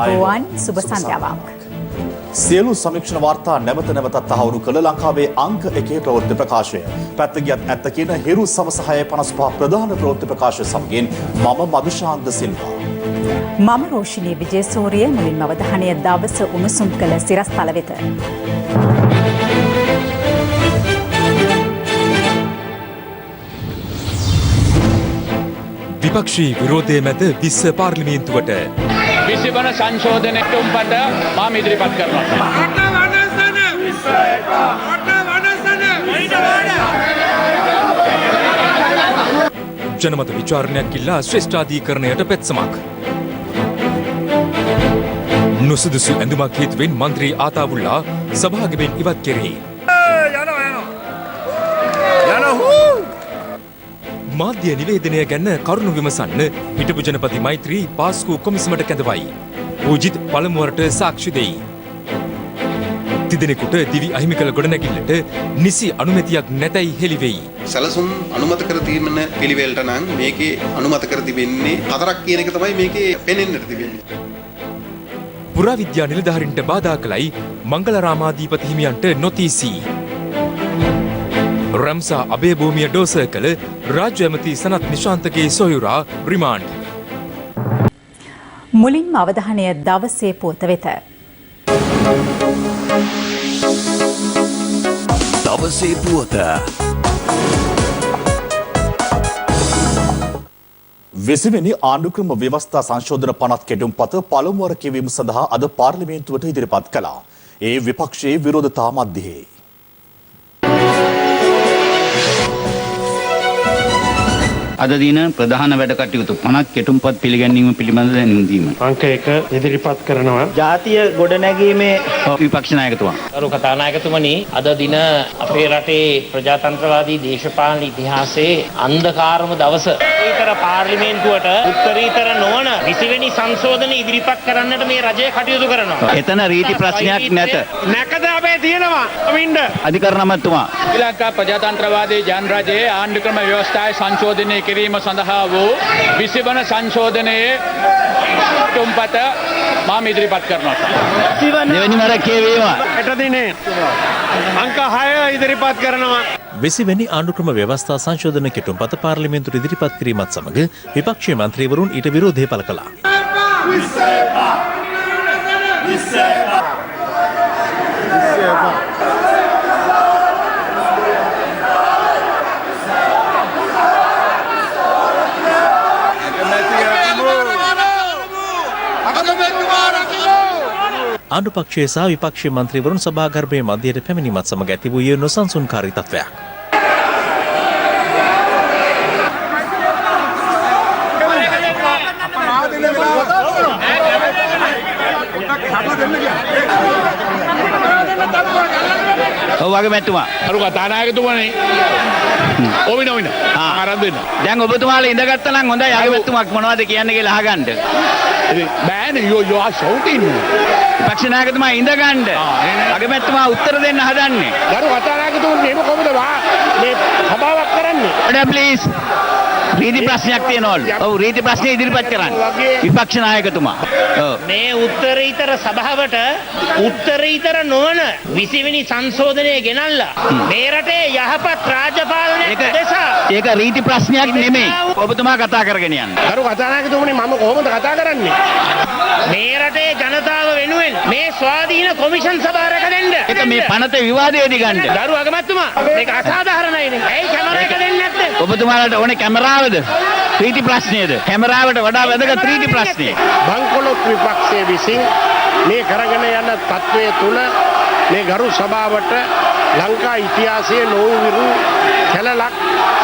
ආයුබෝවන් සුබ සන්ධ්‍යාවක්. සියලු සමීක්ෂණ වාර්තා නැවත නැවතත් තහවුරු කළ ලංකාවේ අංක 1 ප්‍රවෘත්ති ප්‍රකාශය. පැත්ත ගියත් ඇත්ත කියන හිරු සවස 6:55 ප්‍රධාන ප්‍රවෘත්ති ප්‍රකාශය සමගින් මම මදුශාන්ත සිල්වා. මම රෝෂිනී විජේසූරිය. මුලින්ම අවධානය දවස උණුසුම් කළ සිරස්තල වෙත. විපක්ෂී විරෝධය මැද 20 පාර්ලිමේන්තුවට 20 වන සංශෝධනයට උම්පට මම ඉදිරිපත් කරනවා. ජනමත විචාරණයක් ඉල්ලා ශ්‍රේෂ්ඨාධිකරණයට පෙත්සමක්. නුසුදුසු ඇඳුමක් හේතුවෙන් මන්ත්‍රී ආතාවුල්ලා සභාගමෙන් ඉවත් කෙරෙහි. මාධ්‍ය නිවේදනය ගැන කරුණු විමසන්න හිටපු ජනපති මෛත්‍රී පාස්කු කොමිසමට කැඳවයි. පූජිත් පළමුවරට සාක්ෂි දෙයි. තිදෙනෙකුට දිවි අහිමි කළ ගොඩනැගිල්ලට නිසි අනුමැතියක් නැතැයි හෙළිවෙයි. සැලසුම් අනුමත කර තිබෙන පිළිවෙලට නම් මේකේ අනුමත කර තිබෙන්නේ 4ක් කියන එක තමයි මේකේ පෙනෙන්නට තිබෙන්නේ. පුරාවිද්‍යා නිලධාරීන්ට බාධා කළයි මංගලරාමාධිපති හිමියන්ට නොතීසී. රම්සා අභයභූමිය ඩෝසර් කළ රාජ්‍ය ඇමති සනත් නිශාන්තගේ සොයුරා රිමාන්ඩ්. මුලින්ම අවධානය දවසේ පුවත වෙත. දවසේ පුවත. 20 වෙනි ආණ්ඩුක්‍රම ව්‍යවස්ථා සංශෝධන පනත් කෙටුම්පත පළමුවර කියවීම සඳහා අද පාර්ලිමේන්තුවට ඉදිරිපත් කළා. ඒ විපක්ෂයේ විරෝධතා මැද්දේ. අද දින ප්‍රධාන වැඩ කටයුතු 50 කෙටුම්පත් පිළිගැනීම පිළිබඳ දැනුම් දීම. අංක 1 ඉදිරිපත් කරනවා. ජාතිය ගොඩනැගීමේ විපක්ෂ නායකතුමා. ගරු කතානායකතුමනි, අද දින අපේ රටේ ප්‍රජාතන්ත්‍රවාදී දේශපාලන ඉතිහාසයේ අන්ධකාරම දවස. උත්තරීතර පාර්ලිමේන්තුවට උත්තරීතර නොවන 20 වෙනි සංශෝධන ඉදිරිපත් කරන්නට මේ රජය කටයුතු කරනවා. එතන රීති ප්‍රශ්නයක් නැත. නැකද අපේ තියෙනවා. අමින්ද අධිකරණ අමාත්‍යතුමා. ශ්‍රී ලංකා ප්‍රජාතන්ත්‍රවාදී ජනරජයේ ආණ්ඩුක්‍රම ව්‍යවස්ථාවේ සංශෝධනය කිරීම සඳහා වූ 20 වන සංශෝධනයේ තුම්පත මම ඉදිරිපත් කරනවා. දෙවැනි වර කියවීම. හෙට දිනේ අංක 6 ඉදිරිපත් කරනවා. 20 වෙනි ආණ්ඩුක්‍රම ව්‍යවස්ථා සංශෝධන කෙටුම්පත පාර්ලිමේන්තුවට ඉදිරිපත් කිරීමත් සමග විපක්ෂීය මන්ත්‍රීවරුන් ඊට විරෝධය පළ කළා. ආණ්ඩු පක්ෂයේ සහ විපක්ෂීය මන්ත්‍රීවරුන් සභාගර්භයේ මධ්‍යයට පැමිණීමත් සමග ඇති වූයේ නොසන්සුන්කාරී තත්ත්වයක්. ඔව් වගේ මැතිතුමා. අරු කතානායකතුමානේ. ඔවින ආරම්භ වෙන්න. දැන් ඔබතුමාලා ඉඳගත්තා නම් හොඳයි. අගමැතිතුමාක් මොනවද කියන්නේ කියලා අහගන්න. බෑනේ you are shouting. විපක්ෂ නායකතුමා ඉඳගන්න. අගමැතිතුමා උත්තර දෙන්න හදන්නේ. ගරු කතානායකතුමනි, මේක කොහොමද මේ සභාවක් කරන්නේ? ඔඩ ප්ලීස්. රීති ප්‍රශ්නයක් තියෙනවලු. ඔව් රීති ප්‍රශ්නේ ඉදිරිපත් කරන්න. විපක්ෂ නායකතුමා. ඔව්. මේ උත්තරීතර සභාවට උත්තරීතර නොවන 20 වෙනි සංශෝධනය ගෙනල්ලා මේ රටේ යහපත් රාජපාලනයක් දෙසා. ඒක රීති ප්‍රශ්නයක් නෙමෙයි. ඔබතුමා කතා කරගෙන යන්න. ගරු කතානායකතුමනි, මම කොහොමද කතා කරන්නේ? මේ රටේ ජනතාව වෙනුවෙන් මේ ස්වාධීන කොමිෂන් සභාව රැක දෙන්න. ඒක මේ පනත විවාදයේදී ගන්න. ගරු අගමැතිතුමා, මේක අසාධාරණයිනේ. ඇයි කැමරා එක දෙන්නේ නැත්තේ? ඔබතුමාලට ඕනේ කැමරාවද? රීති ප්‍රශ්නයේද? කැමරාවට වඩා වැදගත් රීති ප්‍රශ්නය. බංකොලොත් විපක්ෂයේ විසින් මේ කරගෙන යන තත්වයේ තුල මේ ගරු සභාවට ලංකා ඉතිහාසයේ නොවුවිරු කැලලක්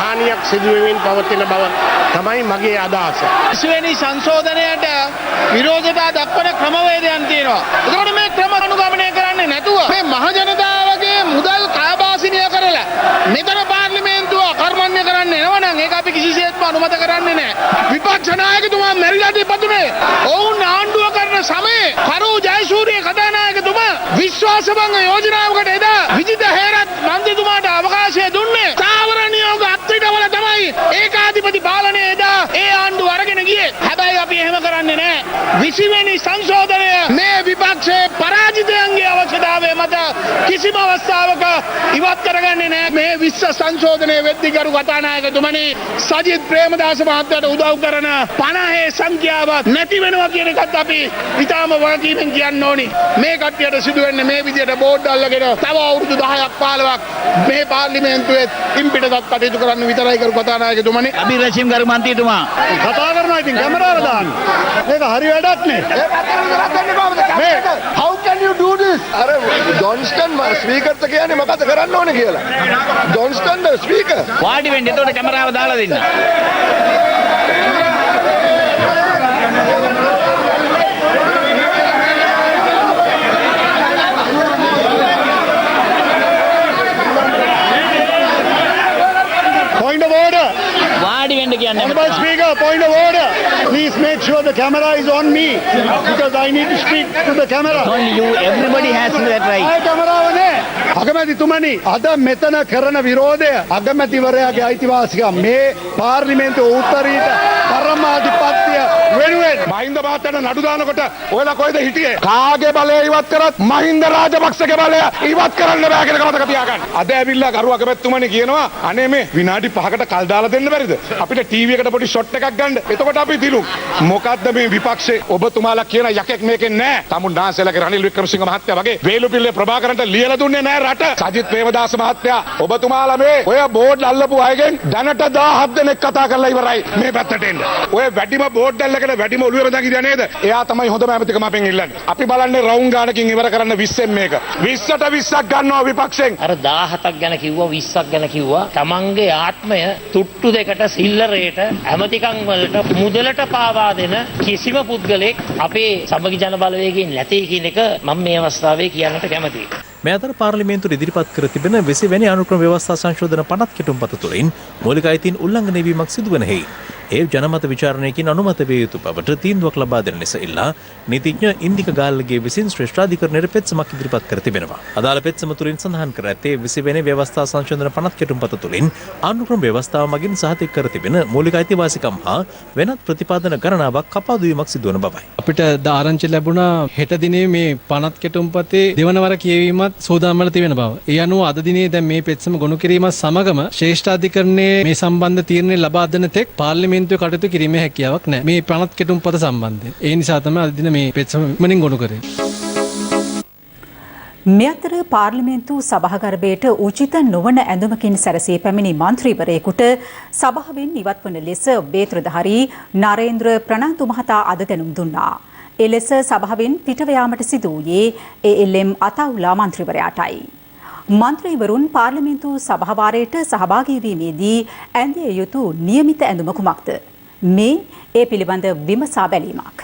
හානියක් සිදුවෙමින් පවතින බව තමයි මගේ අදහස. 20 වෙනි සංශෝධනයට විරෝධතා දක්වන ක්‍රමවේදයන් තියෙනවා. ඒකට මේ ක්‍රම අනුගමනය කරන්නේ නැතුව මේ මහ ජනතාවගේ මුදල් කාබාසිනිය කරලා මෙතන පාර්ලිමේන්තුව කර්මන්නේ කරන්නේ නැවනම් ඒක අපි කිසිසේත්ම අනුමත කරන්නේ නැහැ. විපක්ෂ නායකතුමා මැරිලා තිබුණේ ඔවුන් ආණ්ඩුව කරන සමයේ කරූ ජයසූරිය කතානායකතුමා විශ්වාසභංග යෝජනාවකට එදා විජිත හේරත් මන්ත්‍රීතුමාට අවකාශය දුන්නේ. සාවර නියෝග අත්විඳවල තමයි ඒකාධිපති පාලනය එදා ඒ ආණ්ඩුව අරගෙන ගියේ. හැබැයි අපි එහෙම කරන්නේ නැහැ. විසිවෙනි සංශෝධනය මේ විපක්ෂයේ පරාජිතයන්ගේ අවශ්‍යතාවය මත කිසිම අවස්ථාවක ඉවත් කරගන්නේ නැහැ. මේ 20 සංශෝධනය වෙද්දී ගරු කතානායකතුමනි සජිත් ප්‍රේමදාස මහත්තයාට උදව් කරන 50 සංඛ්‍යාව නැති වෙනවා කියන එකත් අපි ඊටාම වගකීමෙන් කියන්න ඕනි. මේ කට්ටියට සිදුවෙන්නේ මේ විදිහට බෝඩ් අල්ලගෙන තව අවුරුදු 10ක් 15ක් මේ පාර්ලිමේන්තුවේ ඉම්පිටත් කටයුතු කරන්න විතරයි කරු කතානායකතුමනි. අබි රෂීම් ගරු මන්ත්‍රීතුමා කතා කරනවා ඉතින් කැමරාව දාන්න. මේක හරි වැඩක් නේ. How can you do this? අර ජොන්ස්ටන් ස්පීකර්ට කියන්නේ මොකද කරන්න ඕනේ කියලා. ජොන්ස්ටන් ද ස්පීකර්. වාඩි වෙන්න එතකොට කැමරාව දාලා දෙන්න. Point of order. වාඩි වෙන්න කියන්නේ Honorable Speaker, point of order. Please make sure the camera is on me because I need to speak to the camera. only you everybody has that right. ආය කැමරාව නෑ. අගමැතිතුමනි, අද මෙතන කරන විරෝධය අගමැතිවරයාගේ අයිතිවාසිකම්. මේ පාර්ලිමේන්තුවේ උත්තරීත පරමාධිපත්‍ය වෙනුවෙන් මහින්ද මහත්තයාට නඩු දානකොට ඔයලා කොහෙද හිටියේ? කාගේ බලය ඉවත් කරත් මහින්ද රාජපක්ෂගේ බලය ඉවත් කරන්න බෑ කියන එක මතක තියාගන්න. අද ඇවිල්ලා ගරු අගමැතිතුමනි කියනවා අනේ මේ විනාඩි 5කට කල් දාලා දෙන්න බැරිද? අපිට ටීවී එකට පොඩි ෂොට් එකක් ගන්න. එතකොට අපි දිලු. මොකද්ද මේ විපක්ෂේ ඔබතුමාලා කියන යකෙක් මේකෙන් නෑ. තමුන්නාසෙලගේ රනිල් වික්‍රමසිංහ මහත්තයා වගේ වේලුපිල්ලේ ප්‍රභාකරන්ට ලියලා දුන්නේ නෑ රට. සජිත් ප්‍රේමදාස මහත්තයා ඔබතුමාලා මේ ඔය බෝඩ් අල්ලපු අයගෙන් දැනට 17 දෙනෙක් කතා කරලා ඉවරයි මේ පැත්තට එන්න. ඔය වැඩිම බෝඩ් අල්ලගෙන වැඩිම ඔළුවේ බඳන් ඉඳියා නේද? එයා තමයි හොඳම ඇමතිකම අපෙන් ඉල්ලන්නේ. අපි බලන්නේ රවුම් ගානකින් ඉවර කරන්න 20න් මේක. 20ට 20ක් ගන්නවා විපක්ෂෙන්. අර 17ක් ගැන කිව්වා 20ක් ගැන කිව්වා. තමන්ගේ ආත්මය තුට්ටු දෙකට සිල්ලරේට ඇමතිකම් වලට මුදලට පාවා දෙන කිසිම පුද්ගලෙක් අපේ සමගි ජන බලවේගයෙන් නැtei කියන එක මම මේ අවස්ථාවේ කියන්නට කැමතියි. මේ අතර පාර්ලිමේන්තුවේ ඉදිරිපත් කර තිබෙන 20 වෙනි අනුක්‍රම ව්‍යවස්ථා සංශෝධන 50 කෙටුම්පත තුළින් මූලික අයිතීන් උල්ලංඝනය වීමක් සිදුවන හේයින් ඒ ජනමත විචාරණයකින් අනුමත විය යුතු බවට තීන්දුවක් ලබා දෙන ලෙස ඉල්ලා නීතිඥ ඉන්දික ගාල්ලගේ විසින් ශ්‍රේෂ්ඨාධිකරණයට පෙත්සමක් ඉදිරිපත් කර තිබෙනවා. අදාළ පෙත්සම තුළින් සඳහන් කර ඇත්තේ 20 වෙනි ව්‍යවස්ථා සංශෝධන 50 කෙටුම්පත තුළින් අනුක්‍රම ව්‍යවස්ථාව මගින් සහතික කර තිබෙන මූලික අයිතිවාසිකම් හා වෙනත් ප්‍රතිපාදන ගණනාවක් කපාදු වීමක් සිදුවන බවයි. අපිට ආරංචි ලැබුණා හෙට දිනේ මේ 50 කෙටුම්පතේ දෙවනවර කියවීමත් සෝදානම් වල තිබෙන බව. ඒ අනුව අද දිනේ දැන් මේ පෙත්සම ගොනු කිරීමත් සමගම ශ්‍රේෂ්ඨාධිකරණයේ මේ සම්බන්ධ තීරණය ලබා දෙන තෙක් පාර්ලිමේන්තුවේ කටයුතු කිරීමේ හැකියාවක් නැහැ. මේ 50 කෙටුම්පත සම්බන්ධයෙන්. ඒ නිසා තමයි අද දින මේ පෙත්සම ඉක්මනින් ගොනු කරේ. මේ අතර පාර්ලිමේන්තු සභාගර්භයට උචිත නොවන ඇඳුමකින් සැරසී පැමිණි මන්ත්‍රීවරයෙකුට සභාවෙන් ඉවත් වන ලෙස බේත්‍රධාරී නරේන්ද්‍ර ප්‍රනාන්දු මහතා අද දැනුම් දුන්නා. එලෙස සභාවෙන් පිටව යාමට සිදු වූයේ ALM අතාඋල්ලා මන්ත්‍රීවරයාටයි. මන්ත්‍රීවරුන් පාර්ලිමේන්තු සභාවාරයට සහභාගී වීමේදී ඇඳිය යුතු නියමිත ඇඳුම කුමක්ද? මේ ඒ පිළිබඳ විමසා බැලීමක්.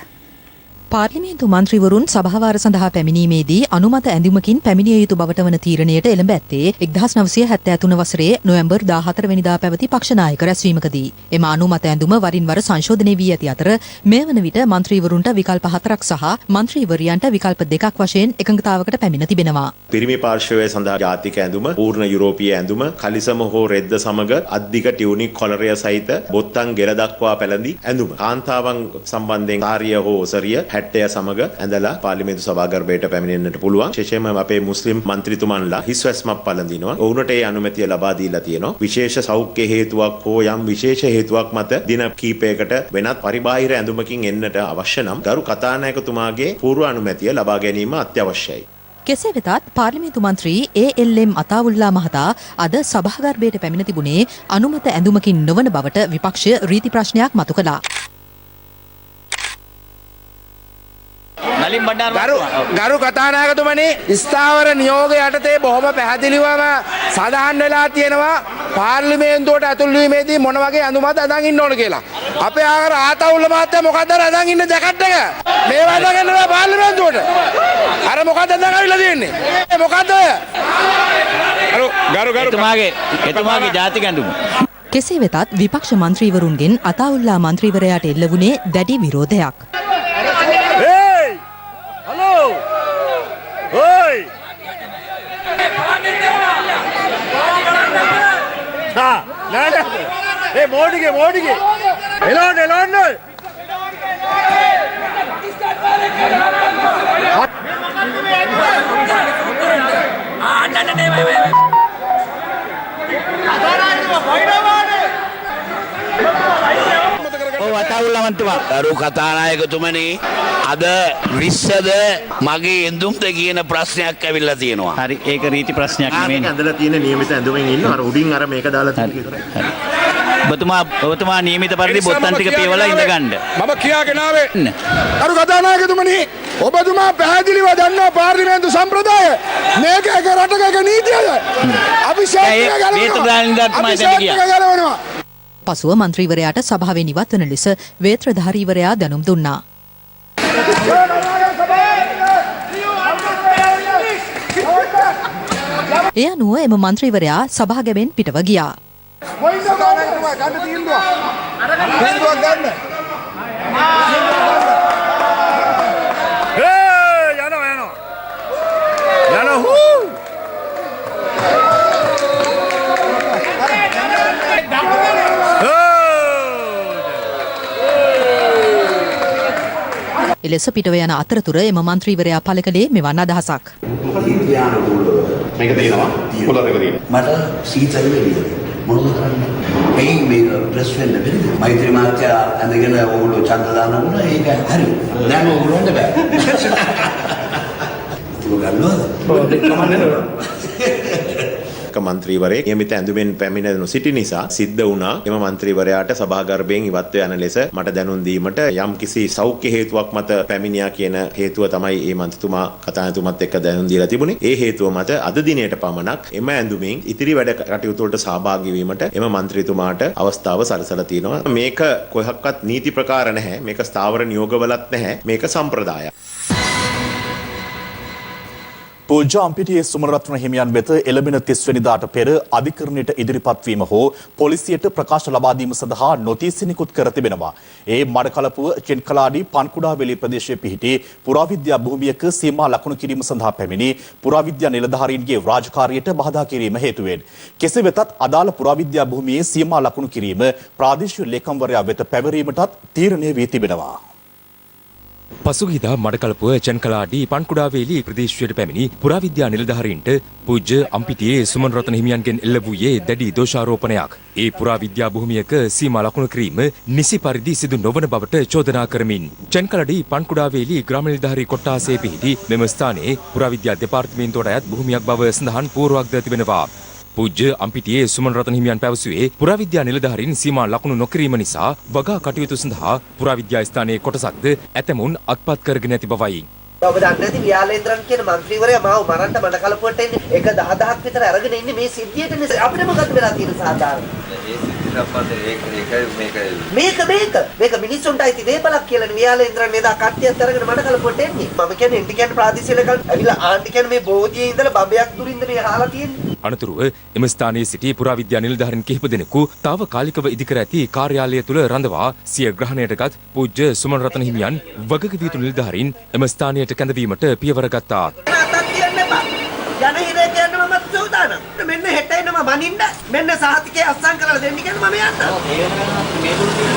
පාර්ලිමේන්තු මන්ත්‍රීවරුන් සභාවාර සඳහා පැමිණීමේදී අනුමත ඇඳුමකින් පැමිණිය යුතු බවට වන තීරණයට එළඹ ඇත්තේ 1973 වසරේ නොවැම්බර් 14 වෙනිදා පැවති පක්ෂ නායක රැස්වීමකදී. එම අනුමත ඇඳුම වරින් වර සංශෝධනය වී ඇති අතර මේ වන විට මන්ත්‍රීවරුන්ට විකල්ප 4ක් සහ මන්ත්‍රීවරියන්ට විකල්ප 2ක් වශයෙන් එකඟතාවකට පැමිණ තිබෙනවා. පිරිමි පාර්ශවය සඳහා ජාතික ඇඳුම, පූර්ණ යුරෝපීය ඇඳුම, කලිසම හෝ රෙද්ද සමග අධික ටියුනික් කොලරය සහිත බොත්තම් ගෙල දක්වා පැළඳි ඇඳුම. කාන්තාවන් සම්බන්ධයෙන් කාර්ය හෝ ඔසරිය හැට්ටය සමග ඇඳලා පාර්ලිමේන්තු සභාගර්භයට පැමිණෙන්නට පුළුවන්. විශේෂයෙන්ම අපේ මුස්ලිම් මන්ත්‍රීතුමන්ලා හිස්වැස්මක් පළඳිනවා. ඔවුන්ට ඒ අනුමැතිය ලබා දීලා තියෙනවා. විශේෂ සෞඛ්‍ය හේතුවක් හෝ යම් විශේෂ හේතුවක් මත දින කීපයකට වෙනත් පරිබාහිර ඇඳුමකින් එන්නට අවශ්‍ය නම් ගරු කතානායකතුමාගේ පූර්ව අනුමැතිය ලබා ගැනීම අත්‍යවශ්‍යයි. කෙසේ වෙතත් පාර්ලිමේන්තු මන්ත්‍රී ALM අතාඋල්ලා මහතා අද සභාගර්භයට පැමිණ තිබුණේ අනුමත ඇඳුමකින් නොවන බවට විපක්ෂය රීති ප්‍රශ්නයක් මතු කළා. ගරු කතානායකතුමනි, ස්ථාවර නියෝග යටතේ බොහොම පැහැදිලිවම සඳහන් වෙලා තියෙනවා පාර්ලිමේන්තුවට ඇතුල් වීමේදී මොන වගේ ඇඳුමක්ද අඳන් ඉන්න ඕන කියලා. අපේ ආකාර ආතවුල්ල මහත්තයා මොකද්ද අඳන් ඉන්න ජැකට් එක? මේ වඳ ගන්නවා පාර්ලිමේන්තුවට. අර මොකද්ද අඳන් ආවිලා තියෙන්නේ? මොකද්ද ඔය? එතුමාගේ ජාතික ඇඳුම. කෙසේ වෙතත් විපක්ෂ මන්ත්‍රීවරුන්ගෙන් අතාඋල්ලා මන්ත්‍රීවරයාට එල්ල වුණේ දැඩි විරෝධයක්. මෝඩිගේ එලොන්න මන්තුමා ගරු කතානායකතුමනි අද 20ද මගේ එඳුම්ද කියන ප්‍රශ්නයක් ඇවිල්ලා තියෙනවා. හරි ඒක රීති ප්‍රශ්නයක් නෙමෙයි. ඇඳලා තියෙන නියමිත ඇඳුමෙන් ඉන්න අර උඩින් අර මේක දාලා තියෙන විතරයි. ඔබතුමා නියමිත පරිදි බොත්තම් ටික පියවලා ඉඳ ගන්න. මම කියාගෙන ආවේ අරු කතානායකතුමනි ඔබතුමා පැහැදිලිව දන්නවා පාර්ලිමේන්තු සම්ප්‍රදාය මේක එක රටක එක නීතියද අපි ගලවනවා. පසුව මන්ත්‍රීවරයාට සභාවෙන් ඉවත් වන ලෙස වේත්‍රධාරීවරයා දැනුම් දුන්නා. එය අනුව එම මන්ත්‍රීවරයා සභාගැබෙන් පිටව ගියා. එලෙස පිටව යන අතරතුර එම මන්ත්‍රීවරයා පළ කළේ මෙවන් අදහසක්. මේක තියෙනවා පොළොර එක තියෙනවා මට සීතල වෙන්නේ මොනවද කරන්නේ මේ මේක ප්‍රෙස් වෙන්න බැරිද මෛත්‍රී මාත්‍යා අඳගෙන ඕගොල්ලෝ ඡන්ද දානවා වුණා ඒක හරි දැන් ඕගොල්ලන්ට බෑ මන්ත්‍රීවරයෙක් නියමිත ඇඳුමෙන් පැමිණ නොසිටි නිසා සිද්ධ වුණා එම මන්ත්‍රීවරයාට සභාගර්භයෙන් ඉවත්ව යන ලෙස මට දැනුම් දීමට යම්කිසි සෞඛ්‍ය හේතුවක් මත පැමිණියා කියන හේතුව තමයි මේ මන්ත්‍රීතුමා කතානායකතුමත් එක්ක දැනුම් දීලා තිබුණේ. ඒ හේතුව මත අද දිනයට පමණක් එම ඇඳුමින් ඉතිරි වැඩ කටයුතු වලට සහභාගී වීමට එම මන්ත්‍රීතුමාට අවස්ථාව සලසලා තියෙනවා. මේක කොහොක්වත් නීති ප්‍රකාර නැහැ. මේක ස්ථාවර නියෝගවලත් නැහැ. මේක සම්ප්‍රදායක්. පූජ්‍ය අම්පිටියේ සුමනරත්න හිමියන් වෙත එළඹෙන 30 වෙනිදාට පෙර අධිකරණයට ඉදිරිපත් වීම හෝ පොලිසියට ප්‍රකාශ ලබා දීම සඳහා නොතීස් නිකුත් කර තිබෙනවා. ඒ මඩකලපුව චෙන්කලාඩි පන්කුඩාවෙලි ප්‍රදේශයේ පිහිටි පුරාවිද්‍යා භූමියක සීමා ලකුණු කිරීම සඳහා පැමිණි පුරාවිද්‍යා නිලධාරීන්ගේ රාජකාරියට බාධා කිරීම හේතුවෙන් කෙසේ වෙතත් අදාළ පුරාවිද්‍යා භූමියේ සීමා ලකුණු කිරීම ප්‍රාදේශීය ලේකම්වරයා වෙත පැවරීමටත් තීරණය වී තිබෙනවා. පසුගියදා මඩකලපුව චන්කලාඩි පන්කුඩාවේලි ප්‍රදේශයට පැමිණි පුරාවිද්‍යා නිලධාරීන්ට පූජ්‍ය අම්පිටියේ සුමනරත්න හිමියන්ගෙන් එල්ල වූයේ දැඩි දෝෂාරෝපණයක්. ඒ පුරාවිද්‍යා භූමියක සීමා ලකුණු කිරීම නිසි පරිදි සිදු නොවන බවට චෝදනා කරමින් චන්කලාඩි පන්කුඩාවේලි ග්‍රාම නිලධාරී කොට්ටාසයේ පිහිටි මෙම ස්ථානයේ පුරාවිද්‍යා දෙපාර්තමේන්තුවට අයත් භූමියක් බව සඳහන් පුවරුවක්ද තිබෙනවා. පූජ්‍ය අම්පිටියේ සුමනරත්න හිමියන් පැවසුවේ පුරාවිද්‍යා නිලධාරීන් සීමා ලකුණු නොකිරීම නිසා වගා කටයුතු සඳහා පුරාවිද්‍යා ස්ථානයේ කොටසක්ද ඇතමුන් අත්පත් කරගෙන ඇති බවයි. ඔබ දන්නේ නැති ව්‍යාලේන්ද්‍රන් කියන මන්ත්‍රීවරයා මාව මරන්න මඩකලපුවට එන්නේ එක 10000ක් විතර අරගෙන ඉන්නේ මේ සිද්ධියට අපිට මොකද වෙලා තියෙන සාධාරණ මේක මිනිස්සුන්ට අයිති දේපලක් කියලා ව්‍යාලේන්ද්‍රන් එදා කට්ටියත් අරගෙන මඩකලපුවට එන්නේ මම කියන්නේ එන්ටි කියන්නේ ප්‍රාදේශීය ලේකම් ඇවිල්ලා ආන්ටි කියන්නේ මේ බෝධියේ ඉඳලා බබයක් දුරින්ද මේ හාලා තියෙන්නේ. අනතුරුව එම ස්ථානයේ සිටි පුරාවිද්‍යා නිලධාරීන් කිහිප දෙනෙකු තාවකාලිකව ඉදිකර ඇති කාර්යාලය තුළ රඳවා සිය ග්‍රහණයටගත් පූජ්‍ය සුමනරත්න හිමියන් වගකිව යුතු නිලධාරීන් එම ස්ථානයට කැඳවීමට පියවර ගත්තා. ජනහිරේ කියන්නේ මම සූදානම්. මෙන්න හෙට එනවා මනින්න. මෙන්න සහතිකේ අස්සම් කරලා දෙන්න කියන මම යන්නම්.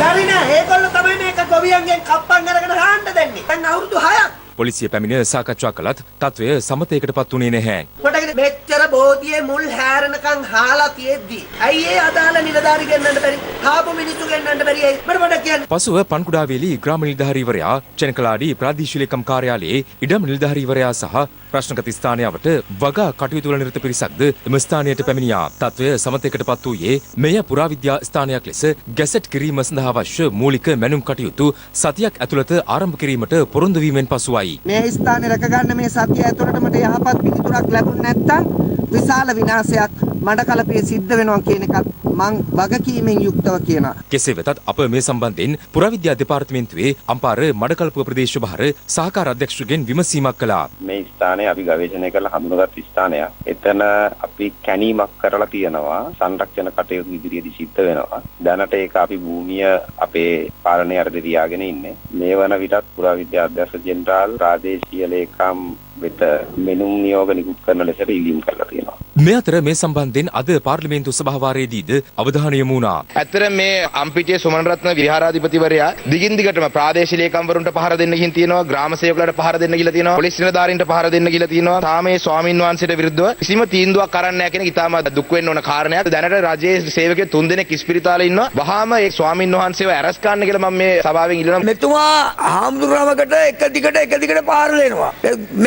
හරි නෑ. ඒගොල්ලෝ තමයි මේක ගොවියන්ගෙන් කප්පම් අරගෙන හාන්න දෙන්නේ. දැන් අවුරුදු 6ක්. පොලිසිය පැමිණ සාකච්ඡා කළත් තත්වය සමතයකටපත් වුණේ නැහැ. කොටගෙන මෙච්චර බෝධියේ මුල් හැරෙනකන් හාලා තියෙද්දි ඇයි ඒ අදාළ නිලධාරි ගෙන්නන්න බැරි? හාපු මිනිස්සු ගෙන්නන්න බැරි ඇයි? මට කියන්නේ. පසුව පන්කුඩාවේලි ග්‍රාම නිලධාරීවරයා චෙනකලාඩි ප්‍රාදේශීය ලේකම් කාර්යාලයේ ඉඩම් නිලධාරීවරයා සහ ප්‍රශ්නගත ස්ථානයට වගා කටයුතු වල නිරත පිරිසක්ද එම ස්ථානයට පැමිණියා. තත්වය සමතයකටපත් වූයේ මෙය පුරාවිද්‍යා ස්ථානයක් ලෙස ගැසට් කිරීම සඳහා අවශ්‍ය මූලික මැනුම් කටයුතු සතියක් ඇතුළත ආරම්භ කිරීමට පොරොන්දු වීමෙන් පසුවයි. මේ ස්ථානේ රැක ගන්න මේ සතිය ඇතුළත මට යහපත් පිළිතුරක් ලැබුණ නැත්නම් විශාල විනාශයක් මඩකලපේ සිද්ධ වෙනවා කියන එකත් මං වගකීමෙන් යුක්තව කියනවා. කෙසේ වෙතත් අප මේ සම්බන්ධයෙන් පුරාවිද්‍යා දෙපාර්තමේන්තුවේ අම්පාර මඩකලපුව ප්‍රදේශ භාර සහකාර අධ්‍යක්ෂකගෙන් විමසීමක් කළා. මේ ස්ථානය අපි ගවේෂණය කරලා හඳුනාගත් ස්ථානයක්. එතන අපි කැණීමක් කරලා තියෙනවා. සංරක්ෂණ කටයුතු ඉදිරියේදී සිද්ධ වෙනවා. දැනට ඒක අපි භූමිය අපේ පාලනය යටතේ තියාගෙන ඉන්නේ. මේ වන විටත් පුරාවිද්‍යා අධ්‍යක්ෂ ජෙනරාල් ප්‍රාදේශීය ලේකම් වෙත මෙනුම් නියෝග නිකුත් කරන ලෙසට ඉල්ලීම් කරලා තියෙනවා. මේ අතර මේ සම්බන්ධයෙන් අද පාර්ලිමේන්තු සභාවාරයේදීද අවධානය යොමු වුණා. ඇත්තට මේ අම්පිටියේ සුමනරත්න විහාරාධිපතිවරයා දිගින් දිගටම ප්‍රාදේශීය ලේකම්වරුන්ට පහර දෙන්න ගිහින් තියෙනවා, ග්‍රාම සේවකලට පහර දෙන්න ගිහලා තියෙනවා, පොලිස් නිලධාරීන්ට පහර දෙන්න ගිහලා තියෙනවා. තාම මේ ස්වාමින් වහන්සේට විරුද්ධව කිසිම තීන්දුවක් කරන්න නැහැ කියන එක ඉතාම දුක් වෙන්න ඕන කාරණයක්. දැනට රජයේ සේවකයෝ 3 දෙනෙක් ඉස්පිරිතාලේ ඉන්නවා. වහාම ඒ ස්වාමින් වහන්සේව ඇරස් ගන්න කියලා මම මේ සභාවෙන් ඉල්ලනවා. මෙතුමා හාමුදුරුවමකට එක දිගට පාර දෙනවා.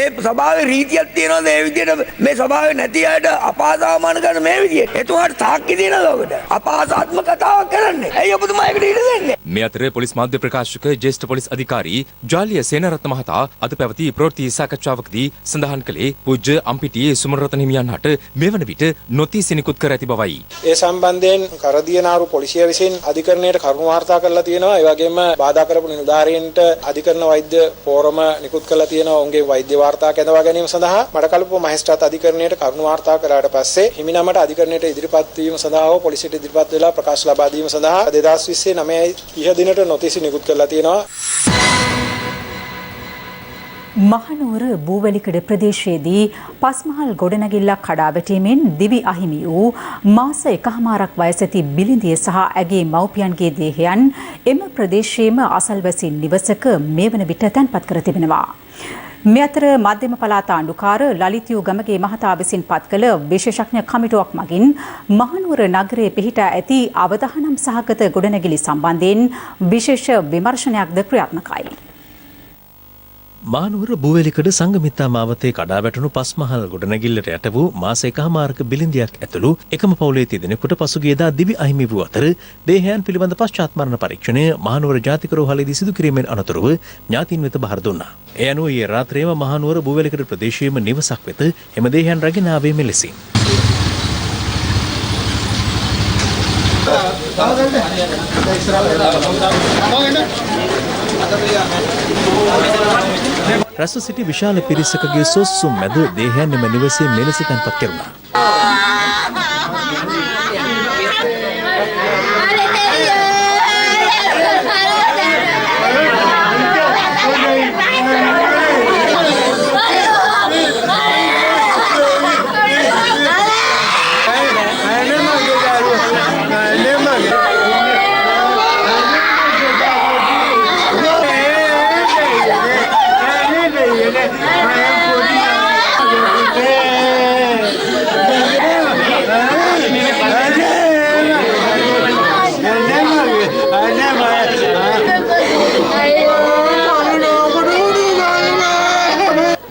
මේ සභාවේ රීතියක් තියෙනවා මේ විදිහට මේ සභාවේ නැති අයට අපාසාමාන කරන මේ විදිහට. එතුමාට තාක්කි දෙනවා ඔකට. අපාසාත්මක කතාවක් කරන්නේ. ඇයි ඔබතුමා ඒකට ඉඩ දෙන්නේ? මේ අතර පොලිස් මාධ්‍ය ප්‍රකාශක ජ්‍යෙෂ්ඨ පොලිස් අධිකාරී ජාලිය සේනාරත්න මහතා අද පැවති ප්‍රවෘත්ති සාකච්ඡාවකදී සඳහන් කළේ පූජ්‍ය අම්පිටියේ සුමනරත්න හිමියන් හට මෙවන විට නොතිස් නිකුත් කර ඇති බවයි. ඒ සම්බන්ධයෙන් කරදියනාරු පොලිසිය විසින් අධිකරණයට කරුණු වාර්තා කරලා තියෙනවා. ඒ වගේම බාධා කරපු නිලධාරීන්ට අධිකරණ වෛද්‍ය පෝරම නිකුත් කරලා තියෙනවා. ඔවුන්ගේ වෛද්‍ය වාර්තා කැඳවා ගැනීම සඳහා මඩකලපුව මහේස්ත්‍රාත් අධිකරණයට කරුණු වාර්තා කරාට පස්සේ හිමිනමට අධිකරණයට ඉදිරිපත් වීම සඳහා හෝ පොලිසියට ඉදිරිපත් වෙලා ප්‍රකාශ ලබා දීම සඳහා 2020 9 දිනට නොතිස් නිකුත් කරලා තියෙනවා. මහනුවර බූවැලිකඩ ප්‍රදේශයේදී පස්මහල් ගොඩනැගිල්ලක් කඩා වැටීමෙන් දිවි අහිමි වූ මාස 1කමාරක් වයස ඇති බිලිඳිය සහ ඇගේ මව්පියන්ගේ දේහයන් එම ප්‍රදේශයේම අසල්වැසි නිවසක මේ වන විට තැන්පත් කර තිබෙනවා. මේ අතර මධ්‍යම පළාත ආණ්ඩුකාර ලලිත්යු ගමගේ මහතා විසින් පත් කළ විශේෂඥ කමිටුවක් මගින් මහනුවර නගරයේ පිහිටා ඇති අවදානම් සහගත ගොඩනැගිලි සම්බන්ධයෙන් විශේෂ විමර්ශනයක්ද ක්‍රියාත්මකයි. මහනුවර බූවැලිකඩ සංගමිත්තා මාවතේ කඩා වැටුණු පස්මහල් ගොඩනැගිල්ලට යට වූ මාස 1කමාරක බිලිඳියක් ඇතුළු එකම පවුලේ තිදෙනෙකුට පසුගියදා දිවි අහිමි වූ අතර දේහයන් පිළිබඳ පශ්චාත් මරණ පරීක්ෂණය මහනුවර ජාතික රෝහලේදී සිදු කිරීමෙන් අනතුරුව ඥාතීන් වෙත බහර දුන්නා. ඒ අනුව ඊයේ රාත්‍රියේම මහනුවර බූවැලිකඩ ප්‍රදේශයේම නිවසක් වෙත එම දේහයන් රැගෙන ආවේ මෙලෙසින්. රැස්ව සිටි විශාල පිරිසකගේ සොස්සුම් මැද දේහයන් එම නිවසේ මෙලෙස තැන්පත් කෙරුණා.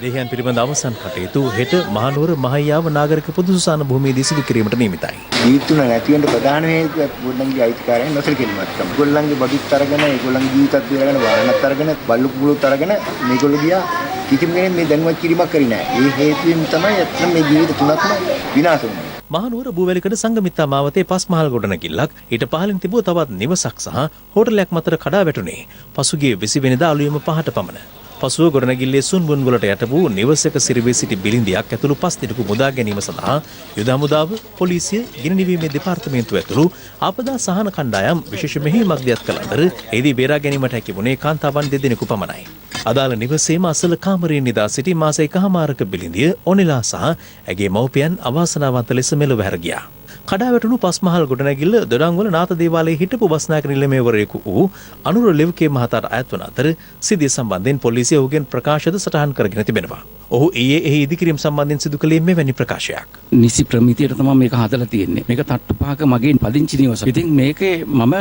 දේහයන් පිළිබඳ අවසන් කටයුතු හෙට මහනුවර මහයාව නාගරික පොදු සුසාන භූමියේදී සිදු කිරීමට නියමිතයි. ජීවිතුන නැති වෙන ප්‍රධාන හේතුව ගොඩනැගිලි අයිතිකාරයන් නොසලකීමත්කම. ඒගොල්ලන්ගේ බඩුත් අරගෙන ඒගොල්ලන්ගේ ජීවිතත් බේරගෙන වාහනත් අරගෙන බල්ලු කුළුත් අරගෙන මේගොල්ලෝ ගියා කිසිම කෙනෙක් මේ දැනුවත් කිරීමක් කරේ නැහැ. ඒ හේතුවෙන් තමයි අත්‍තරම මේ ජීවිත තුනක්ම විනාශ වුනේ. මහනුවර බූවැලිකඩ සංගමිත්තා මාවතේ පස්මහල් ගොඩනැගිල්ලක් ඊට පහළින් තිබූ තවත් නිවසක් සහ හෝටලයක් මතර කඩා වැටුනේ පසුගිය 20 වෙනිදා අලුයම 5ට පමණ. පසුව ගොඩනැගිල්ලේ සුන්බුන් වලට යට වූ නිවසක සිරිවී සිටි බිලිඳියක් ඇතුළු 5 දෙනෙකු මුදා ගැනීම සඳහා යුද හමුදාව, පොලිසිය, ගිනි නිවීමේ දෙපාර්තමේන්තුව ඇතුළු ආපදා සහන කණ්ඩායම් විශේෂ මෙහෙයුමක් දියත් කළ අතර එහිදී බේරා ගැනීමට හැකි වුණේ කාන්තාවන් 2 දෙනෙකු පමණයි. අදාළ නිවසේම අසල කාමරයෙන් නිදා සිටි මාස 1කමාරක බිලිඳිය ඔනිලා සහ ඇගේ මව්පියන් අවාසනාවන්ත ලෙස මෙලොව හැර ගියා. කඩා වැටුණු පස්මහල් ගොඩනැගිල්ල දොඩංගොල නාථ දේවාලයේ හිටපු බස්නායක නිලමේවරයෙකු වූ අනුර ලෙව්කේ මහතාට අයත් වන අතර සිද්ධිය සම්බන්ධයෙන් පොලිසිය ඔහුගෙන් ප්‍රකාශද සටහන් කරගෙන තිබෙනවා. ඔහු ඊයේ එහි ඉදිකිරීම සම්බන්ධයෙන් සිදු කළේ මෙවැනි ප්‍රකාශයක්. නිසි ප්‍රමිතියට තමයි මේක හදලා තියෙන්නේ. මේක තට්ටු පහක මගේ පදිංචි නිවස. ඉතින් මේකේ මම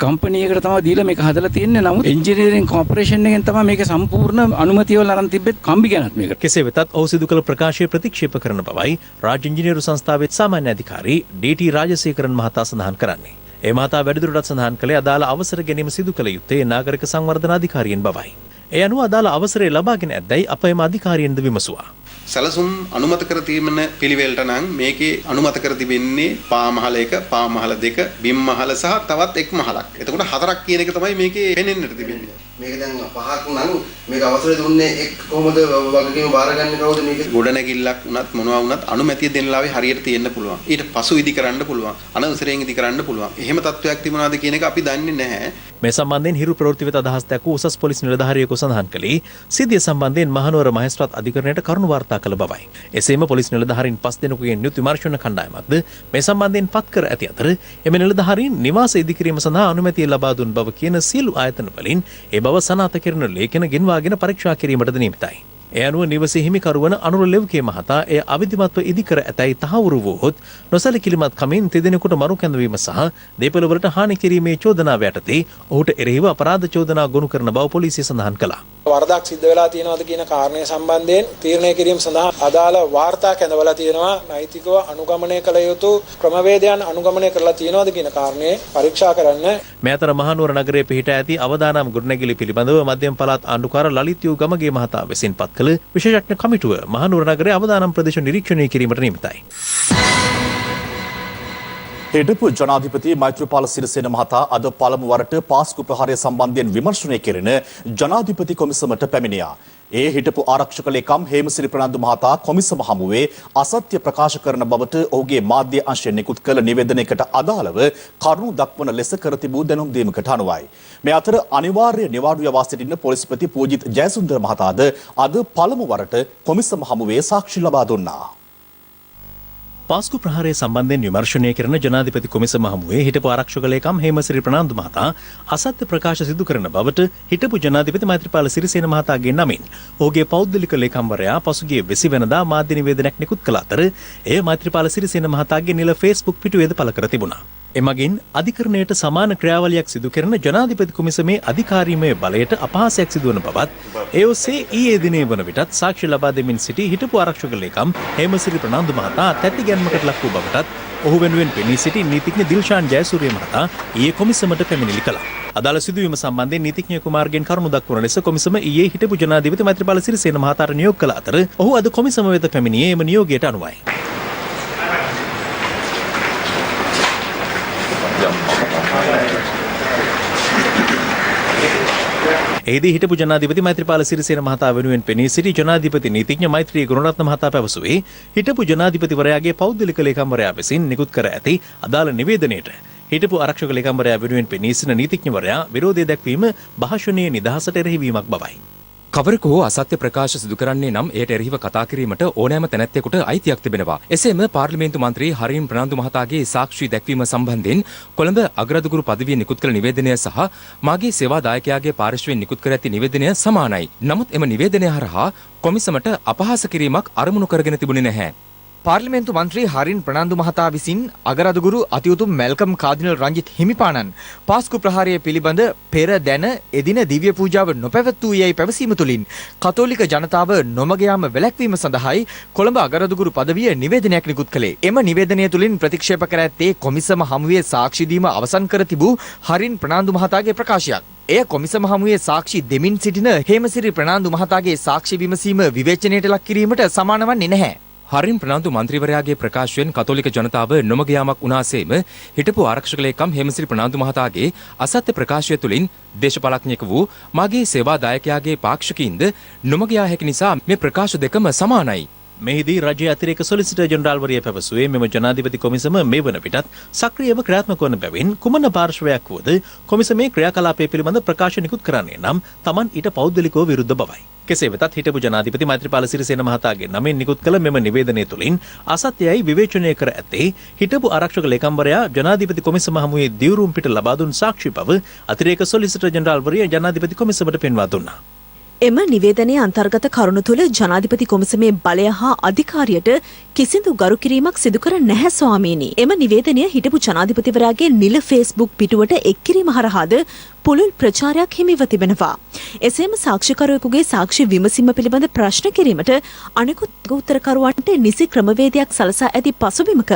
කම්පැනි එකට තමයි දීලා මේක හදලා තියෙන්නේ. නමුත් එන්ජිනියරින් කෝපරේෂන් එකෙන් තමයි මේක සම්පූර්ණ අනුමැතිය වල අරන් තිබෙත් කම්බි ගැනත් මේක. කෙසේ වෙතත් ඔහු සිදු කළ ප්‍රකාශය ප්‍රතික්ෂේප කරන බවයි රාජ්‍ය ඉංජිනේරු සංස්ථාවේ සාමාන්‍ය අධිකාරී ඩී.ටී. රාජසේකරන් මහතා සඳහන් කරන්නේ. ඒ මහතා වැඩිදුරටත් සඳහන් කළේ අදාළ අවසර ගැනීම සිදු කළ යුත්තේ නාගරික සංවර්ධන අධිකාරියෙන් බවයි. ඒ අනුව අදාළ අවසරය ලබාගෙන ඇද්දැයි අප එම අධිකාරියෙන්ද විමසුවා. සැලසුම් අනුමත කර තිබෙන පිළිවෙලට නම් මේකේ අනුමත කර තිබෙන්නේ පාමහල 1, පාමහල 2, බිම් මහල සහ තවත් එක් මහලක්. එතකොට 4ක් කියන එක තමයි මේකේ පෙන්වෙන්නට තිබෙන්නේ. මේක දැන් පහක් නම් මේක අවසරය දුන්නේ එක් කොහොමද වගකීම බාරගන්නේ කවුද මේක? ගොඩනැගිල්ලක් වුණත් මොනවා වුණත් අනුමැතිය දෙන්න ලාවේ හරියට තියෙන්න පුළුවන්. ඊට පසු ඉදි කරන්න පුළුවන්. අනවසරයෙන් ඉදි කරන්න පුළුවන්. එහෙම තත්වයක් තිබුණාද කියන එක අපි දන්නේ නැහැ. මේ සම්බන්ධයෙන් හිරු ප්‍රවෘත්ති වෙත අදහස් දැක්වූ උසස් පොලිස් නිලධාරියෙකු සඳහන් කළේ සිද්ධිය සම්බන්ධයෙන් මහනුවර මහේස්ත්‍රාත් අධිකරණයට කරුණු වාර්තා කළ බවයි. එසේම පොලිස් නිලධාරීන් 5 දෙනෙකුගෙන් යුත් විමර්ශන කණ්ඩායමක්ද මේ සම්බන්ධයෙන් පත් කර ඇති අතර එම නිලධාරීන් නිවාස ඉදිකිරීම සඳහා අනුමැතිය ලබා දුන් බව කියන සියලු ආයතන වලින් ඒ බව සනාථ කරන ලේඛන ගෙන්වාගෙන පරීක්ෂා කිරීමටද නියමිතයි. ඒ අනුව නිවසේ හිමිකරුවන අනුර ලෙව්කේ මහතා එය අවිධිමත්ව ඉදිකර ඇතැයි තහවුරු වූහොත් නොසැලකිලිමත් කමින් තිදෙනෙකුට මරු කැඳවීම සහ දේපළවලට හානි කිරීමේ චෝදනාව යටතේ ඔහුට එරෙහිව අපරාධ චෝදනා ගොනු කරන බව පොලිසිය සඳහන් කළා. වරදක් සිද්ධ වෙලා තියෙනවද කියන කාරණය සම්බන්ධයෙන් තීරණය කිරීම සඳහා අදාළ වාර්තා කැඳවලා තියෙනවා. නෛතිකව අනුගමනය කළ යුතු ක්‍රමවේදයන් අනුගමනය කරලා තියෙනවද කියන කාරණය පරීක්ෂා කරන්න. මේ අතර මහනුවර නගරයේ පිහිට ඇති අවදානම් ගොඩනැගිලි පිළිබඳව මධ්‍යම පළාත් ආණ්ඩුකාර ලලිත් යූ ගමගේ මහතා විසින් පත් කළ විශේෂඥ කමිටුව මහනුවර නගරයේ අවදානම් ප්‍රදේශ නිරීක්ෂණය කිරීමට නියමිතයි. හිටපු ජනාධිපති මෛත්‍රීපාල සිරිසේන මහතා අද පළමු වරට පාස්කු ප්‍රහාරය සම්බන්ධයෙන් විමර්ශනය කෙරෙන ජනාධිපති කොමිසමට පැමිණියා. ඒ හිටපු ආරක්ෂක ලේකම් හේමසිරි ප්‍රනාන්දු මහතා කොමිසම හමුවේ අසත්‍ය ප්‍රකාශ කරන බවට ඔහුගේ මාධ්‍ය අංශයෙන් නිකුත් කළ නිවේදනයකට අදාළව කරුණු දක්වන ලෙස කර තිබූ දැනුම් දීමකට අනුවයි. මේ අතර අනිවාර්ය නිවාඩු යවා සිටින පොලිස්පති පූජිත් ජයසුන්දර මහතාද අද පළමු වරට කොමිසම හමුවේ සාක්ෂි ලබා දුන්නා. පාස්කු ප්‍රහාරය සම්බන්ධයෙන් විමර්ශනය කරන ජනාධිපති කොමිසම හමුවේ හිටපු ආරක්ෂක ලේකම් හේමසිරි ප්‍රනාන්දු මහතා අසත්‍ය ප්‍රකාශ සිදු කරන බවට හිටපු ජනාධිපති මෛත්‍රීපාල සිරිසේන මහතාගේ නමින් ඔහුගේ පෞද්ගලික ලේකම්වරයා පසුගිය 20 වෙනිදා මාධ්‍ය නිවේදනයක් නිකුත් කළ අතර එය මෛත්‍රීපාල සිරිසේන මහතාගේ නිල ෆේස්බුක් පිටුවේද පළ කර තිබුණා. එමගින් අධිකරණයට සමාන ක්‍රියාවලියක් සිදු කරන ජනාධිපති කොමිසමේ අධිකාරීමය බලයට අපහාසයක් සිදුවන බවත් ඒ ඔස්සේ ඊයේ දිනේ වන විටත් සාක්ෂි ලබා දෙමින් සිටි හිටපු ආරක්ෂක ලේකම් හේමසිරි ප්‍රනාන්දු මහතා තැති ගැන්මකට ලක් වූ බවටත් ඔහු වෙනුවෙන් පෙනී සිටි නීතිඥ දිල්ෂාන් ජයසූරිය මහතා ඊයේ කොමිසමට පැමිණිලි කළා. අදාළ සිදුවීම සම්බන්ධයෙන් නීතිඥ කුමාර්ගෙන් කරුණු දක්වන ලෙස කොමිසම ඊයේ හිටපු ජනාධිපති මෛත්‍රීපාල සිරිසේන මහතාට නියෝග කළ අතර ඔහු අද කොමිසම වෙත පැමිණියේ එම නියෝගයට අනුවයි. එහිදී හිටපු ජනාධිපති මෛත්‍රීපාල සිරිසේන මහතා වෙනුවෙන් පෙනී සිටි ජනාධිපති නීතිඥ මෛත්‍රී ගුණරත්න මහතා පැවසුවේ හිටපු ජනාධිපතිවරයාගේ පෞද්ගලික ලේකම්වරයා විසින් නිකුත් කර ඇති අදාළ නිවේදනයට හිටපු ආරක්ෂක ලේකම්වරයා වෙනුවෙන් පෙනී සිටින නීතිඥවරයා විරෝධය දැක්වීම භාෂණීය නිදහසට එරෙහිවීමක් බවයි. කවරෙකු හෝ අසත්‍ය ප්‍රකාශ සිදු කරන්නේ නම් එයට එරෙහිව කතා කිරීමට ඕනෑම තැනැත්තෙකුට අයිතියක් තිබෙනවා. එසේම පාර්ලිමේන්තු මන්ත්‍රී හරින් ප්‍රනාන්දු මහතාගේ සාක්ෂි දැක්වීම සම්බන්ධයෙන් කොළඹ අගරදුගුරු පදවිය නිකුත් කළ නිවේදනය සහ මාගේ සේවා දායකයාගේ පාර්ශ්වයෙන් නිකුත් කර ඇති නිවේදනය සමානයි. නමුත් එම නිවේදනය හරහා කොමිසමට අපහාස කිරීමක් අරමුණු කරගෙන තිබුණේ නැහැ. පාර්ලිමේන්තු මන්ත්‍රී හරින් ප්‍රනාන්දු මහතා විසින් අගරදුගුරු අතිඋතුම් මැල්කම් කාදිනල් රංජිත් හිමිපාණන් පාස්කු ප්‍රහාරය පිළිබඳ පෙර දැන එදින දිව්‍ය පූජාව නොපැවැත්වූ යැයි පැවසීම තුළින් කතෝලික ජනතාව නොමග යාම වැළැක්වීම සඳහායි කොළඹ අගරදුගුරු පදවිය නිවේදනයක් නිකුත් කළේ. එම නිවේදනය තුළින් ප්‍රතික්ෂේප කර ඇත්තේ කොමිසම හමුවේ සාක්ෂි දීම අවසන් කර තිබූ හරින් ප්‍රනාන්දු මහතාගේ ප්‍රකාශයක්. එය කොමිසම හමුවේ සාක්ෂි දෙමින් සිටින හේමසිරි ප්‍රනාන්දු මහතාගේ සාක්ෂි විමසීම විවේචනයට ලක් කිරීමට සමාන වන්නේ නැහැ. හරින් ප්‍රනාන්දු මන්ත්‍රීවරයාගේ ප්‍රකාශයෙන් කතෝලික ජනතාව නොමග යාමක් වුණාසේම හිටපු ආරක්ෂක ලේකම් හේමසිරි ප්‍රනාන්දු මහතාගේ අසත්‍ය ප්‍රකාශය තුළින් දේශපාලඥයෙකු වූ මාගේ සේවා දායකයාගේ පාක්ෂිකයින්ද නොමග යා හැකි නිසා මේ ප්‍රකාශ දෙකම සමානයි. මෙහිදී රජයේ අතිරේක සොලිසිටර් ජෙනරාල්වරිය පැවසුවේ මෙම ජනාධිපති කොමිසම මේ වන විටත් සක්‍රියව ක්‍රියාත්මක වන බැවින් කුමන පාර්ශවයක් වුවද කොමිසමේ ක්‍රියාකලාපය පිළිබඳ ප්‍රකාශ නිකුත් කරන්නේ නම් Taman ඊට පෞද්ගලිකව විරුද්ධ බවයි. කෙසේ වෙතත් හිටපු ජනාධිපති මෛත්‍රීපාල සිරිසේන මහතාගේ නමින් නිකුත් කළ මෙම නිවේදනය තුළින් අසත්‍යයි විවේචනය කර ඇත්තේ හිටපු ආරක්ෂක ලේකම්වරයා ජනාධිපති කොමිසම හමුවේ දියුරුම් පිට ලබා දුන් සාක්ෂි බව අතිරේක සොලිසිටර් ජෙනරාල්වරිය ජනාධිපති කොමිසමට පෙන්වා දුන්නා. එම නිවේදනයේ අන්තර්ගත කරුණු තුළ ජනාධිපති කොමිසමේ බලය හා අධිකාරියට කිසිදු ගරු කිරීමක් සිදු කර නැහැ ස්වාමීනි. එම නිවේදනය හිටපු ජනාධිපතිවරයාගේ නිල ෆේස්බුක් පිටුවට එක් කිරීම හරහාද පුළුල් ප්‍රචාරයක් හිමිව තිබෙනවා. එසේම සාක්ෂිකරුවෙකුගේ සාක්ෂි විමසීම පිළිබඳ ප්‍රශ්න කිරීමට අනෙකුත් උත්තරකරුවන්ට නිසි ක්‍රමවේදයක් සලසා ඇති පසුබිමක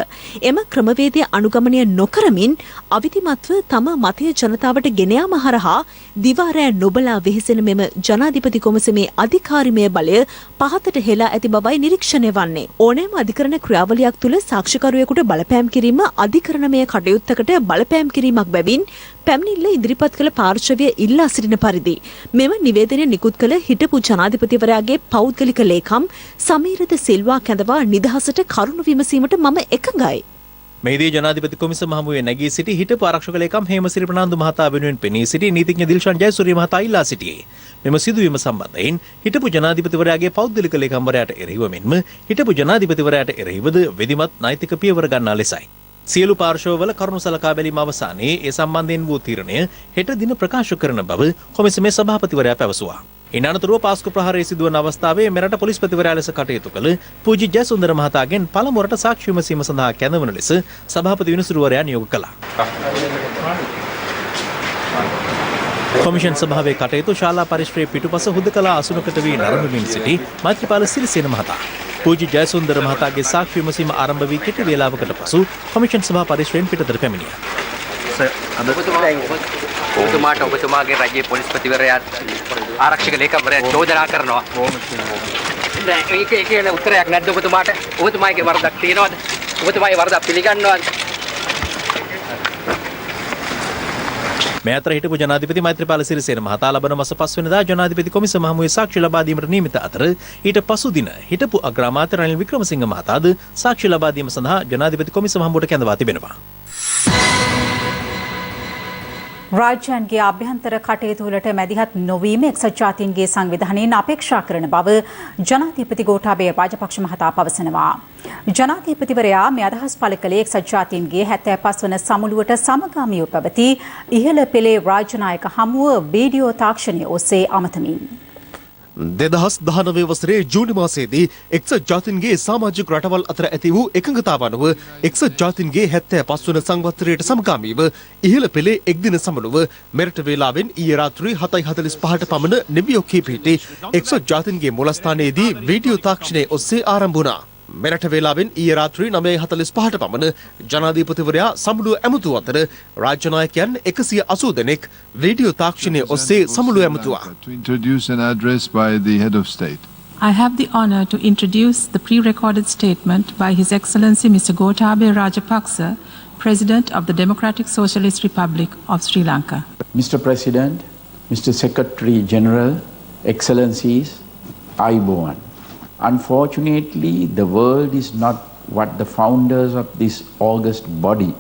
එම ක්‍රමවේදය අනුගමනය නොකරමින් අවිධිමත්ව තම මතය ජනතාවට ගෙන යාම හරහා දිවා රෑ නොබලා වෙහෙසෙන මෙම ජනාධිපති කොමිසමේ අධිකාරිමය බලය පහතට හෙලා ඇති බවයි නිරීක්ෂණය වන්නේ. ඕනෑම අධිකරණ ක්‍රියාවලියක් තුළ සාක්ෂිකරුවෙකුට බලපෑම් කිරීම අධිකරණමය කටයුත්තකට බලපෑම් කිරීමක් බැවින් පැමිණිල්ල ඉදිරිපත් කළ පාර්ශවය ඉල්ලා සිටින පරිදි මෙම නිවේදනය නිකුත් කළ හිටපු ජනාධිපතිවරයාගේ පෞද්ගලික ලේකම් සමීරද සිල්වා කැඳවා නිදහසට කරුණු විමසීමට මම එකඟයි. මේදී ජනාධිපති කොමිසම හමුවේ නැගී සිටි හිටපු ආරක්ෂක ලේකම් හේමසිරි ප්‍රනාන්දු මහතා වෙනුවෙන් පෙනී සිටි නීතිඥ දිල්ෂාන් ජයසූරිය මහතා ඉල්ලා සිටියේ. මෙම සිදුවීම සම්බන්ධයෙන් හිටපු ජනාධිපතිවරයාගේ පෞද්ගලික ලේකම්වරයාට එරෙහිව මෙන්ම හිටපු ජනාධිපතිවරයාට එරෙහිවද විධිමත් නෛතික පියවර ගන්නා ලෙසයි. සියලු පාර්ශවවල කරුණු සලකා බැලීම අවසානයේ ඒ සම්බන්ධයෙන් වූ තීරණය හෙට දින ප්‍රකාශ කරන බව කොමිසමේ සභාපතිවරයා පැවසුවා. ඉන් අනතුරුව පාස්කු ප්‍රහාරය සිදුවන අවස්ථාවේ මෙරට පොලිස්පතිවරයා ලෙස කටයුතු කළ පූජි ජයසුන්දර මහතාගෙන් පළමුවරට සාක්ෂි විමසීම සඳහා කැඳවන ලෙස සභාපති විනිසුරුවරයා නියෝග කළා. කොමිෂන් සභාවේ කටයුතු ශාලා පරිශ්‍රයේ පිටුපස හුදකලා අසුනකට වී නරඹමින් සිටි මෛත්‍රීපාල සිරිසේන මහතා පූජි ජයසුන්දර මහතාගේ සාක්ෂි විමසීම ආරම්භ වී කෙටි වේලාවකට පසු කොමිෂන් සභා පරිශ්‍රයෙන් පිටතට පැමිණියා. ඔබතුමාට ඔබතුමාගේ රජයේ පොලිස්පතිවරයාත් ආරක්ෂක ලේකම්වරයාත් චෝදනා කරනවා. ඒකේ උත්තරයක් නැද්ද ඔබතුමාට? ඔබතුමාගේ වරදක් තියෙනවද? ඔබතුමාගේ වරදක් පිළිගන්නවද? මේ අතර හිටපු ජනාධිපති මෛත්‍රීපාල සිරිසේන මහතා ලබන මාස 5 වෙනිදා ජනාධිපති කොමිසම හමුවේ සාක්ෂි ලබා දීමට නියමිත අතර ඊට පසු දින හිටපු අග්‍රාමාත්‍ය රනිල් වික්‍රමසිංහ මහතාද සාක්ෂි ලබා දීම සඳහා ජනාධිපති කොමිසම හමුවට කැඳවා තිබෙනවා. රාජ්‍යයන්ගේ අභ්‍යන්තර කටයුතු වලට මැදිහත් නොවීම එක්සත් ජාතීන්ගේ සංවිධානයෙන් අපේක්ෂා කරන බව ජනාධිපති ගෝඨාභය රාජපක්ෂ මහතා පවසනවා. ජනාධිපතිවරයා මේ අදහස් පළ කළේ එක්සත් ජාතීන්ගේ 75 වන සමුළුවට සමගාමීව පැවති ඉහළ පෙළේ රාජ්‍ය නායක හමුව වීඩියෝ තාක්ෂණය ඔස්සේ අමතමින් 2019 වසරේ ජූනි මාසයේදී එක්සත් ජාතීන්ගේ සමාජික රටවල් අතර ඇති වූ එකඟතාව අනුව එක්සත් ජාතීන්ගේ 75 වන සංවත්සරයට සමගාමීව ඉහළ පෙළේ එක්දින සමුළුව මෙරට වේලාවෙන් ඊයේ රාත්‍රී 7:45ට පමණ නිව්යෝර්කයේ පිහිටි එක්සත් ජාතීන්ගේ මූලස්ථානයේදී වීඩියෝ තාක්ෂණය ඔස්සේ ආරම්භ වුණා. මෙරට වේලාවෙන් ඊයේ රාත්‍රී 9:45ට පමණ ජනාධිපතිවරයා සමුළුව ඇමතුව අතර රාජ්‍ය නායකයන් 180 දෙනෙක් වීඩියෝ තාක්ෂණය ඔස්සේ සමුළුව ඇමතුවා. To introduce an address by the head of state. I have the honor to introduce the pre-recorded statement by His Excellency Mr. Gotabaya Rajapaksa, President of the Democratic Socialist Republic of Sri Lanka. Mr. President, Mr. Secretary General, Excellencies, Ayubowan. Unfortunately, the world is not what the founders of this august body.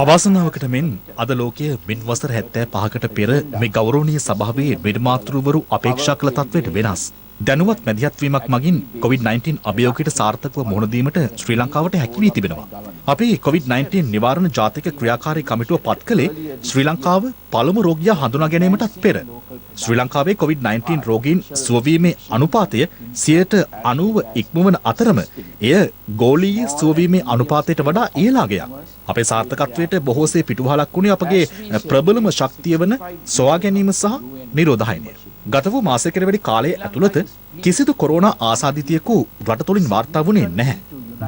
අවාසනාවකට මෙන් අද ලෝකය මින් වසර 75කට පෙර මේ ගෞරවනීය සභාවේ නිර්මාතෘවරු අපේක්ෂා කළ තත්ත්වයට වෙනස්. දැනුවත් මැදිහත්වීමක් මගින් COVID-19 අභියෝගයට සාර්ථකව මුහුණ දීමට ශ්‍රී ලංකාවට හැකි වී තිබෙනවා. අපි COVID-19 නිවාරණ ජාතික ක්‍රියාකාරී කමිටුව පත් කළේ ශ්‍රී ලංකාව පළමු රෝගියා හඳුනා ගැනීමටත් පෙර. ශ්‍රී ලංකාවේ COVID-19 රෝගීන් සුවවීමේ අනුපාතය 90% ඉක්මවන අතරම එය ගෝලීය සුවවීමේ අනුපාතයට වඩා ඉහළ අගයක්. අපේ සාර්ථකත්වයට බොහෝසේ පිටුවහලක් වුණේ අපගේ ප්‍රබලම ශක්තිය වන සොයා ගැනීම සහ නිරෝධායනය. ගත වූ මාසයකට වැඩි කාලයේ ඇතුළත කිසිදු කොරෝනා ආසාදිතයෙකු රට තුළින් වාර්තා වුණේ නැහැ.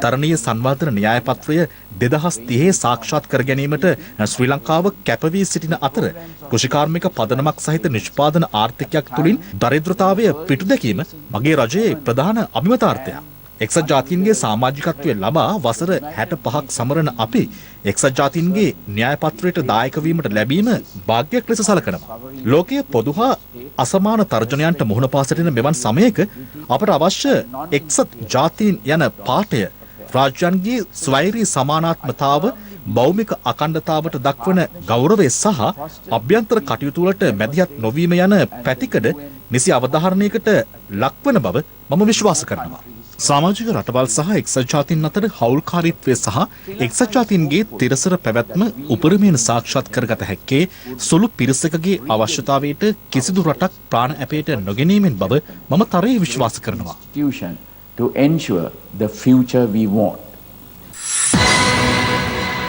දරණීය සංවර්ධන න්‍යාය පත්‍රය 2030 සාක්ෂාත් කර ගැනීමට ශ්‍රී ලංකාව කැපවී සිටින අතර කෘෂිකාර්මික පදනමක් සහිත නිෂ්පාදන ආර්ථිකයක් තුළින් දරිද්‍රතාවය පිටු දැකීම මගේ රජයේ ප්‍රධාන අභිමතාර්ථයක්. එක්සත් ජාතීන්ගේ සමාජිකත්වය ලබා වසර 65ක් සමරන අපි එක්සත් ජාතීන්ගේ න්‍යාය පත්‍රයට දායක වීමට ලැබීම වාග්යක් ලෙස සලකනවා. ලෝකයේ පොදු හා අසමාන තර්ජනයන්ට මුහුණ පා සිටින මෙවන් සමයක අපට අවශ්‍ය එක්සත් ජාතීන් යන පාඨය රාජ්‍යයන්ගේ ස්වෛරී සමානාත්මතාව භෞමික අඛණ්ඩතාවට දක්වන ගෞරවය සහ අභ්‍යන්තර කටයුතු වලට මැදිහත් නොවීම යන පැතිකඩ නිසි අවධාරණයකට ලක්වන බව මම විශ්වාස කරනවා. සමාජික රටවල් සහ එක්සත් ජාතීන් අතර හවුල්කාරීත්වය සහ එක්සත් ජාතීන්ගේ තිරසර පැවැත්ම උපරිමයෙන් සාක්ෂාත් කරගත හැක්කේ සුළු පිරිසකගේ අවශ්‍යතාවයට කිසිදු රටක් ප්‍රාණ ඇපයට නොගැනීමෙන් බව මම තරයේ විශ්වාස කරනවා. To ensure the future we want.